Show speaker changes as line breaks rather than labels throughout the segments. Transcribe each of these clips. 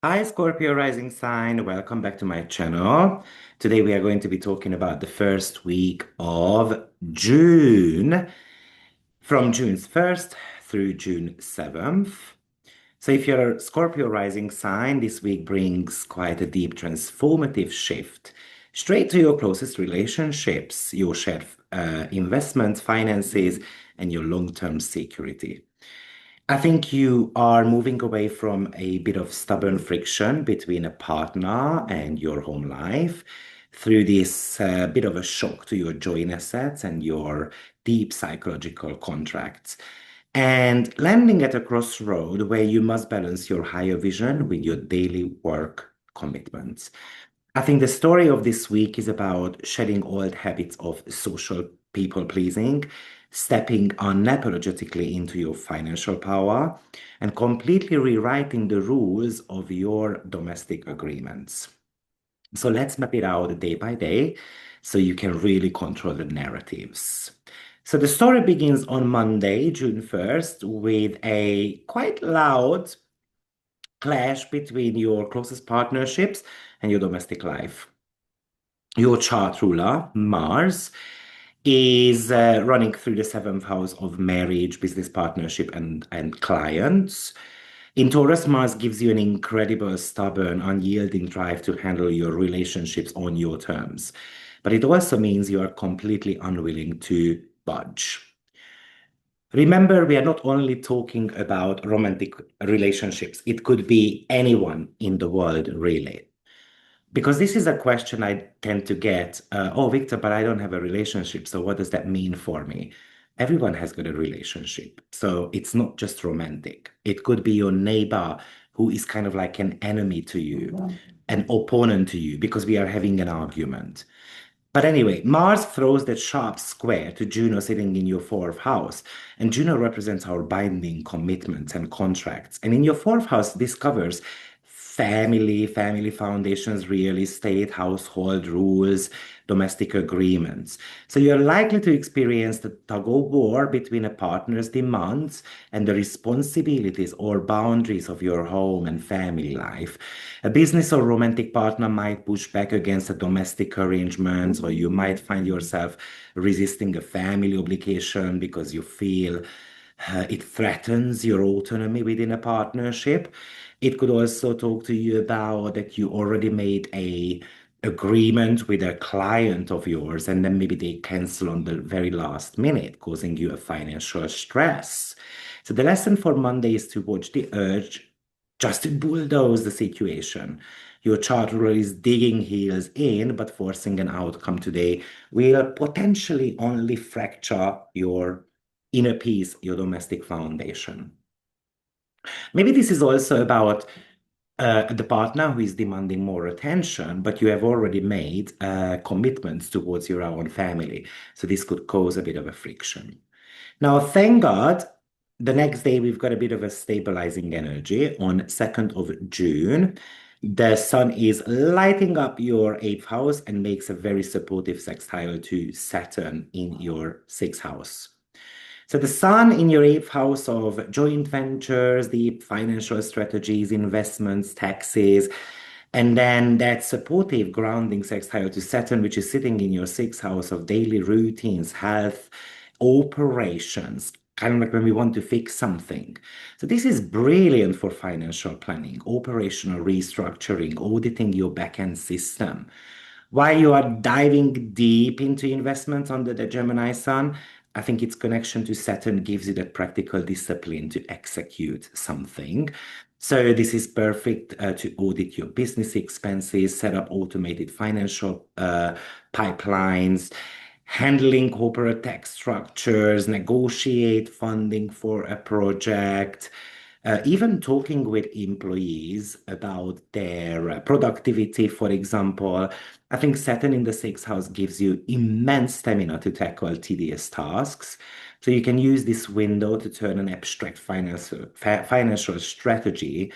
Hi, Scorpio rising sign. Welcome back to my channel. Today we are going to be talking about the first week of June, from June 1st through June 7th. So if you're a Scorpio rising sign, this week brings quite a deep transformative shift straight to your closest relationships, your shared investments, finances, and your long-term security. I think you are moving away from a bit of stubborn friction between a partner and your home life through this bit of a shock to your joint assets and your deep psychological contracts, and landing at a crossroad where you must balance your higher vision with your daily work commitments. I think the story of this week is about shedding old habits of social people pleasing, stepping unapologetically into your financial power, and completely rewriting the rules of your domestic agreements. So let's map it out day by day so you can really control the narratives. So the story begins on Monday, June 1st, with a quite loud clash between your closest partnerships and your domestic life. Your chart ruler, Mars, is running through the seventh house of marriage, business partnership, and clients. In Taurus, Mars gives you an incredible, stubborn, unyielding drive to handle your relationships on your terms. But it also means you are completely unwilling to budge. Remember, we are not only talking about romantic relationships, it could be anyone in the world, really. Because this is a question I tend to get. Oh, Victor, but I don't have a relationship. So what does that mean for me? Everyone has got a relationship. So it's not just romantic. It could be your neighbor who is kind of like an enemy to you, an opponent to you, because we are having an argument. But anyway, Mars throws that sharp square to Juno sitting in your fourth house. And Juno represents our binding commitments and contracts. And in your fourth house, this covers family foundations, real estate, household rules, domestic agreements. So you're likely to experience the tug of war between a partner's demands and the responsibilities or boundaries of your home and family life. A business or romantic partner might push back against the domestic arrangements, or you might find yourself resisting a family obligation because you feel it threatens your autonomy within a partnership. It could also talk to you about that you already made a agreement with a client of yours, and then maybe they cancel on the very last minute, causing you a financial stress. So the lesson for Monday is to watch the urge just to bulldoze the situation. Your chart ruler is digging heels in, but forcing an outcome today will potentially only fracture your inner peace, your domestic foundation. Maybe this is also about the partner who is demanding more attention, but you have already made commitments towards your own family. So this could cause a bit of a friction. Now, thank God, the next day we've got a bit of a stabilizing energy on 2nd of June. The sun is lighting up your eighth house and makes a very supportive sextile to Saturn in your sixth house. So the sun in your eighth house of joint ventures, the financial strategies, investments, taxes, and then that supportive grounding sextile to Saturn, which is sitting in your sixth house of daily routines, health, operations, kind of like when we want to fix something. So this is brilliant for financial planning, operational restructuring, auditing your back-end system. While you are diving deep into investments under the Gemini Sun, I think its connection to Saturn gives you that practical discipline to execute something. So this is perfect to audit your business expenses, set up automated financial pipelines, handling corporate tax structures, negotiate funding for a project, even talking with employees about their productivity, for example. I think Saturn in the sixth house gives you immense stamina to tackle tedious tasks. So you can use this window to turn an abstract financial strategy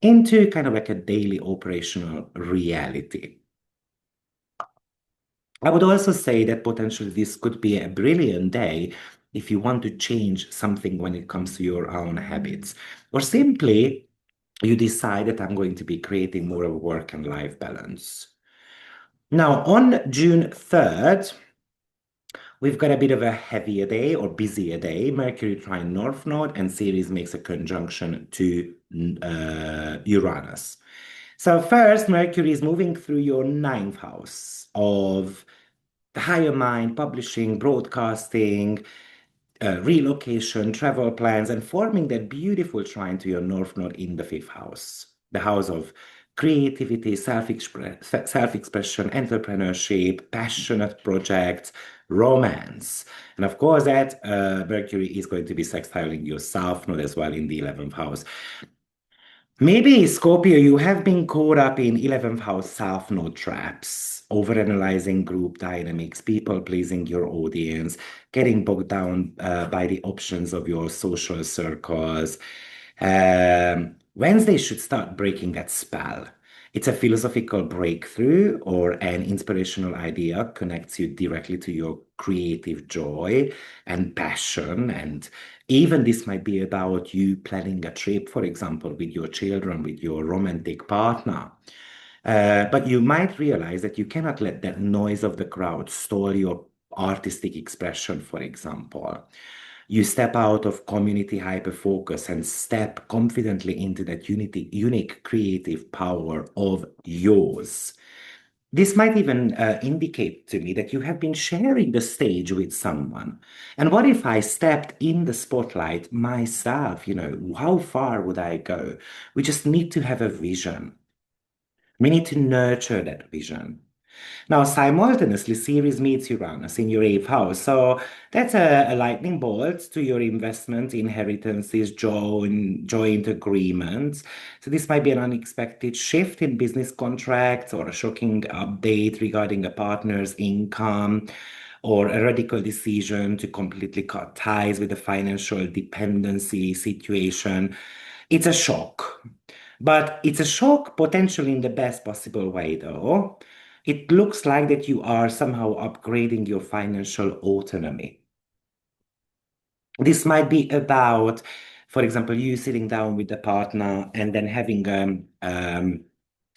into kind of like a daily operational reality. I would also say that potentially this could be a brilliant day if you want to change something when it comes to your own habits, or simply you decide that I'm going to be creating more of a work and life balance. Now, on June 3rd, we've got a bit of a heavier day or busier day. Mercury trine North Node and Ceres makes a conjunction to Uranus. So first, Mercury is moving through your ninth house of the higher mind, publishing, broadcasting, relocation, travel plans, and forming that beautiful trine to your North Node in the fifth house, the house of creativity, self-expression, entrepreneurship, passionate projects, romance. And of course, that Mercury is going to be sextiling your South Node as well in the 11th house. Maybe, Scorpio, you have been caught up in 11th house South Node traps, overanalyzing group dynamics, people pleasing your audience, getting bogged down by the options of your social circles. Wednesday should start breaking that spell. It's a philosophical breakthrough or an inspirational idea connects you directly to your creative joy and passion. And even this might be about you planning a trip, for example, with your children, with your romantic partner. But you might realize that you cannot let that noise of the crowd stall your artistic expression, for example. You step out of community hyperfocus and step confidently into that unique creative power of yours. This might even indicate to me that you have been sharing the stage with someone. And what if I stepped in the spotlight myself? You know, how far would I go? We just need to have a vision. We need to nurture that vision. Now, simultaneously, Ceres meets Uranus in your eighth house. So that's a lightning bolt to your investment, inheritances, joint agreements. So this might be an unexpected shift in business contracts or a shocking update regarding a partner's income or a radical decision to completely cut ties with a financial dependency situation. It's a shock. But it's a shock potentially in the best possible way, though. It looks like that you are somehow upgrading your financial autonomy. This might be about, for example, you sitting down with the partner and then having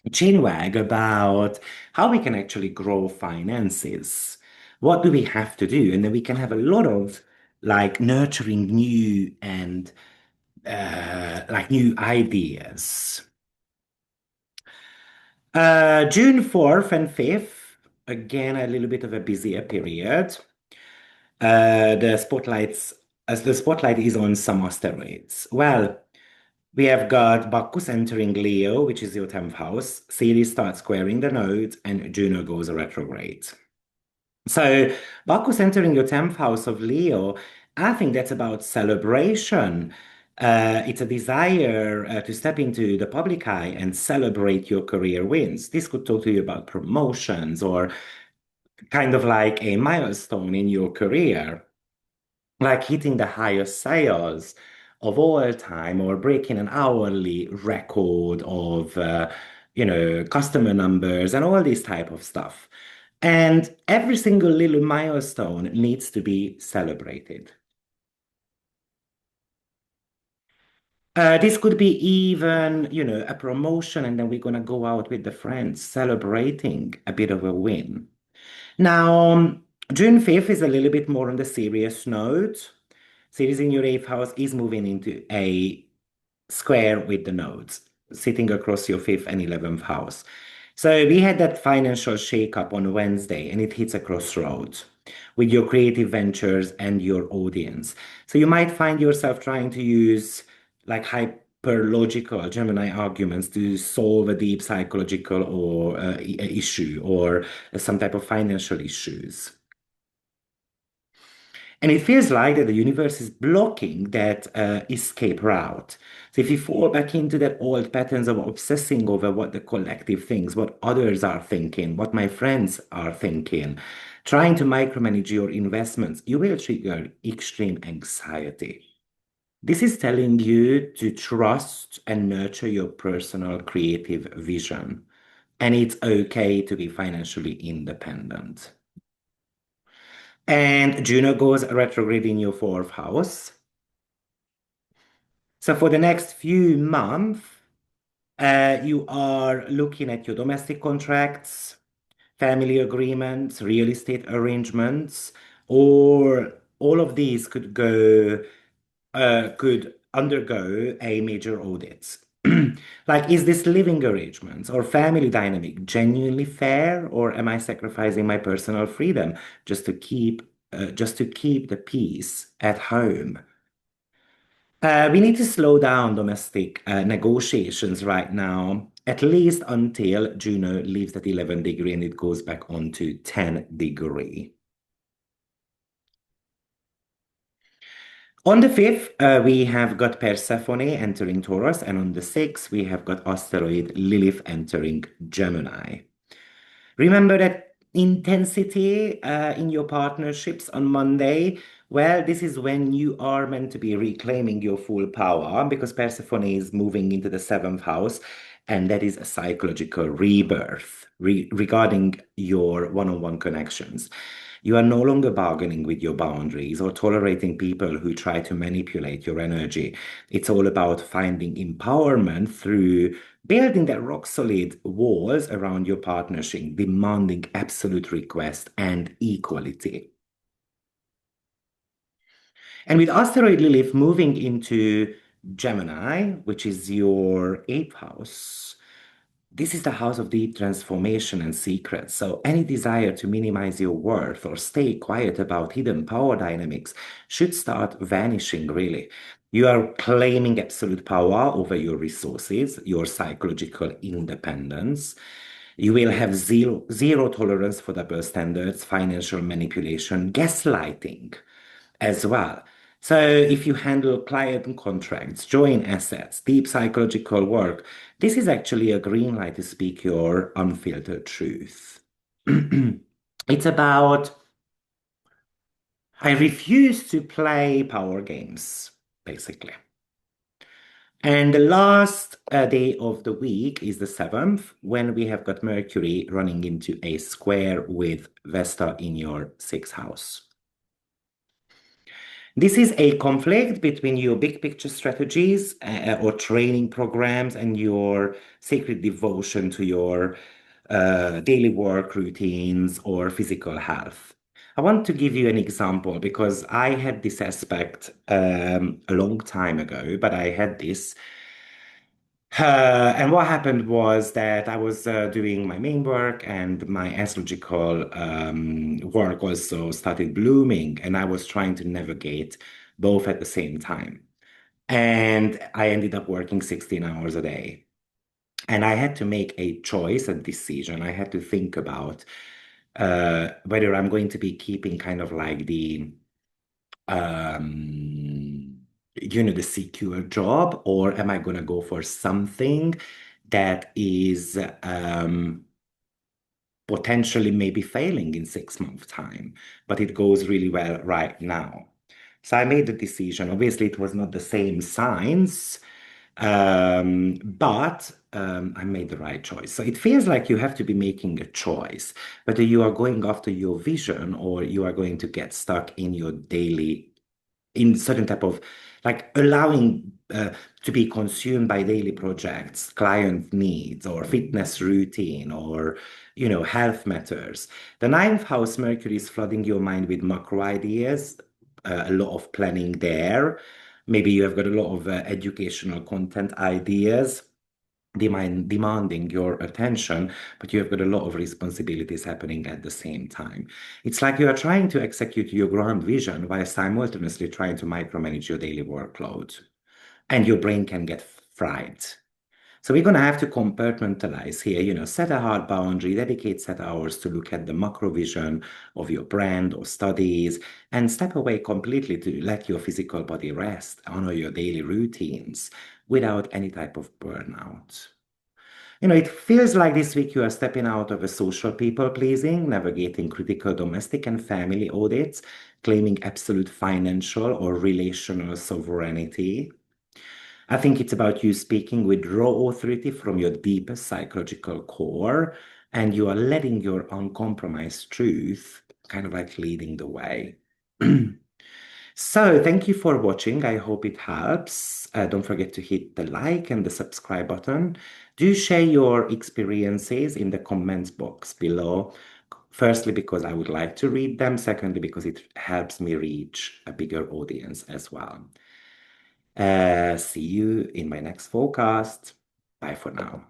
chinwag about how we can actually grow finances. What do we have to do? And then we can have a lot of like nurturing new and like new ideas. June 4th and 5th, again, a little bit of a busier period. The spotlights, as the spotlight is on some asteroids. Well, we have got Bacchus entering Leo, which is your 10th house. Ceres starts squaring the nodes, and Juno goes retrograde. So, Bacchus entering your 10th house of Leo, I think that's about celebration. It's a desire to step into the public eye and celebrate your career wins. This could talk to you about promotions or kind of like a milestone in your career, like hitting the highest sales of all time or breaking an hourly record of, customer numbers and all this type of stuff. And every single little milestone needs to be celebrated. This could be even, a promotion, and then we're gonna go out with the friends celebrating a bit of a win. Now, June 5th is a little bit more on the serious note. Ceres in your eighth house is moving into a square with the nodes, sitting across your fifth and 11th house. So we had that financial shakeup on Wednesday, and it hits a crossroads with your creative ventures and your audience. So you might find yourself trying to use like hyperlogical Gemini arguments to solve a deep psychological or issue or some type of financial issues. And it feels like that the universe is blocking that escape route. So if you fall back into that old patterns of obsessing over what the collective thinks, what others are thinking, what my friends are thinking, trying to micromanage your investments, you will trigger extreme anxiety. This is telling you to trust and nurture your personal creative vision. And it's okay to be financially independent. And Juno goes retrograde in your fourth house. So for the next few months, You are looking at your domestic contracts, family agreements, real estate arrangements, or all of these could undergo a major audit. Like, is this living arrangements or family dynamic genuinely fair, or am I sacrificing my personal freedom just to keep the peace at home? We need to slow down domestic negotiations right now, at least until Juno leaves at 11 degree and it goes back on to 10 degree. On the 5th, we have got Persephone entering Taurus, and on the 6th, we have got asteroid Lilith entering Gemini. Remember that intensity in your partnerships on Monday. Well, this is when you are meant to be reclaiming your full power because Persephone is moving into the seventh house, and that is a psychological rebirth regarding your one-on-one connections. You are no longer bargaining with your boundaries or tolerating people who try to manipulate your energy. It's all about finding empowerment through building that rock solid walls around your partnership, demanding absolute request and equality. And with asteroid Lilith moving into Gemini, which is your eighth house, this is the house of deep transformation and secrets. So any desire to minimize your worth or stay quiet about hidden power dynamics should start vanishing, really. You are claiming absolute power over your resources, your psychological independence. You will have zero tolerance for double standards, financial manipulation, gaslighting as well. So if you handle client contracts, joint assets, deep psychological work, this is actually a green light to speak your unfiltered truth. It's about, I refuse to play power games, basically. And the last day of the week is the 7th, when we have got Mercury running into a square with Vesta in your sixth house. This is a conflict between your big picture strategies or training programs and your sacred devotion to your daily work routines or physical health. I want to give you an example because I had this aspect a long time ago, but I had this. And what happened was that I was doing my main work and my astrological work also started blooming, and I was trying to navigate both at the same time. And I ended up working 16 hours a day. And I had to make a choice, a decision. I had to think about whether I'm going to be keeping kind of like the secure job, or am I going to go for something that is potentially maybe failing in 6 months' time, but it goes really well right now. So I made the decision. Obviously, it was not the same science, but I made the right choice. So it feels like you have to be making a choice, whether you are going after your vision or you are going to get stuck in your daily in certain type of like allowing to be consumed by daily projects, client needs, or fitness routine, or health matters. The ninth house Mercury is flooding your mind with macro ideas, a lot of planning there. Maybe you have got a lot of educational content ideas demanding your attention, but you have got a lot of responsibilities happening at the same time. It's like you are trying to execute your grand vision while simultaneously trying to micromanage your daily workload, and your brain can get fried. So we're going to have to compartmentalize here, set a hard boundary, dedicate set hours to look at the macro vision of your brand or studies, and step away completely to let your physical body rest, honor your daily routines without any type of burnout. It feels like this week you are stepping out of a social people pleasing, navigating critical domestic and family audits, claiming absolute financial or relational sovereignty. I think it's about you speaking with raw authority from your deepest psychological core, and you are letting your uncompromised truth kind of like leading the way. So thank you for watching. I hope it helps. Don't forget to hit the like and the subscribe button. Do share your experiences in the comments box below. Firstly, because I would like to read them. Secondly, because it helps me reach a bigger audience as well. See you in my next forecast. Bye for now.